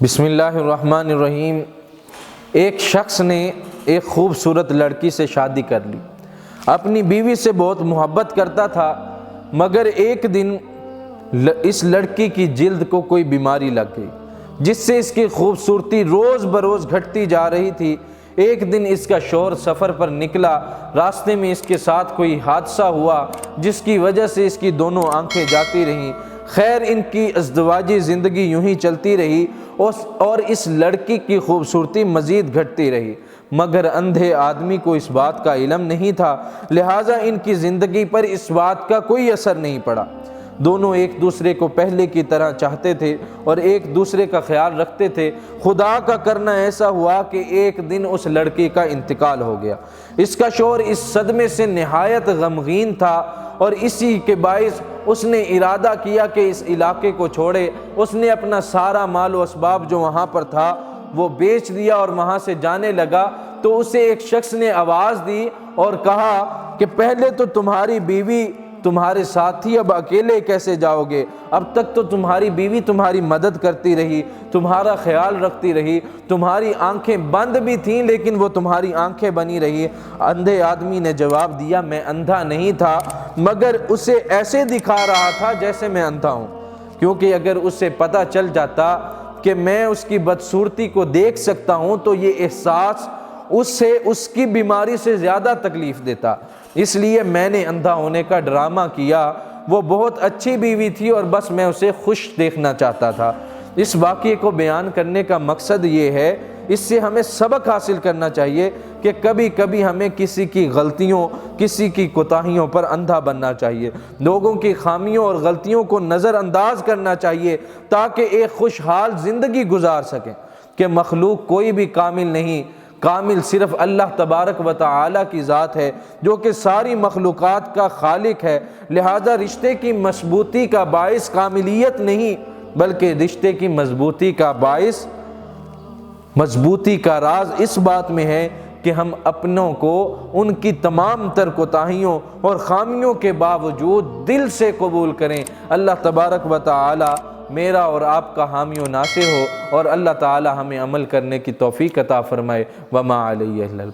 بسم اللہ الرحمن الرحیم۔ ایک شخص نے ایک خوبصورت لڑکی سے شادی کر لی، اپنی بیوی سے بہت محبت کرتا تھا، مگر ایک دن اس لڑکی کی جلد کو کوئی بیماری لگ گئی جس سے اس کی خوبصورتی روز بروز گھٹتی جا رہی تھی۔ ایک دن اس کا شوہر سفر پر نکلا، راستے میں اس کے ساتھ کوئی حادثہ ہوا جس کی وجہ سے اس کی دونوں آنکھیں جاتی رہیں۔ خیر، ان کی ازدواجی زندگی یوں ہی چلتی رہی اور اس لڑکی کی خوبصورتی مزید گھٹتی رہی، مگر اندھے آدمی کو اس بات کا علم نہیں تھا، لہٰذا ان کی زندگی پر اس بات کا کوئی اثر نہیں پڑا۔ دونوں ایک دوسرے کو پہلے کی طرح چاہتے تھے اور ایک دوسرے کا خیال رکھتے تھے۔ خدا کا کرنا ایسا ہوا کہ ایک دن اس لڑکی کا انتقال ہو گیا۔ اس کا شوہر اس صدمے سے نہایت غمگین تھا اور اسی کے باعث اس نے ارادہ کیا کہ اس علاقے کو چھوڑے۔ اس نے اپنا سارا مال و اسباب جو وہاں پر تھا وہ بیچ دیا اور وہاں سے جانے لگا، تو اسے ایک شخص نے آواز دی اور کہا کہ پہلے تو تمہاری بیوی تمہارے ساتھ تھی، اب اکیلے کیسے جاؤ گے؟ اب تک تو تمہاری بیوی تمہاری مدد کرتی رہی، تمہارا خیال رکھتی رہی، تمہاری آنکھیں بند بھی تھیں لیکن وہ تمہاری آنکھیں بنی رہی۔ اندھے آدمی نے جواب دیا، میں اندھا نہیں تھا، مگر اسے ایسے دکھا رہا تھا جیسے میں اندھا ہوں، کیونکہ اگر اسے پتہ چل جاتا کہ میں اس کی بدصورتی کو دیکھ سکتا ہوں تو یہ احساس اسے اس کی بیماری سے زیادہ تکلیف دیتا، اس لیے میں نے اندھا ہونے کا ڈرامہ کیا۔ وہ بہت اچھی بیوی تھی اور بس میں اسے خوش دیکھنا چاہتا تھا۔ اس واقعے کو بیان کرنے کا مقصد یہ ہے، اس سے ہمیں سبق حاصل کرنا چاہیے کہ کبھی کبھی ہمیں کسی کی غلطیوں، کسی کی کوتاہیوں پر اندھا بننا چاہیے، لوگوں کی خامیوں اور غلطیوں کو نظر انداز کرنا چاہیے تاکہ ایک خوشحال زندگی گزار سکیں۔ کہ مخلوق کوئی بھی کامل نہیں، کامل صرف اللہ تبارک و تعالی کی ذات ہے جو کہ ساری مخلوقات کا خالق ہے، لہذا رشتے کی مضبوطی کا باعث کاملیت نہیں بلکہ رشتے کی مضبوطی کا راز اس بات میں ہے کہ ہم اپنوں کو ان کی تمام تر کوتاہیوں اور خامیوں کے باوجود دل سے قبول کریں۔ اللہ تبارک و تعالی میرا اور آپ کا حامی و ناصر ہو اور اللہ تعالی ہمیں عمل کرنے کی توفیق عطا فرمائے۔ وما علیہ الا البلاغ۔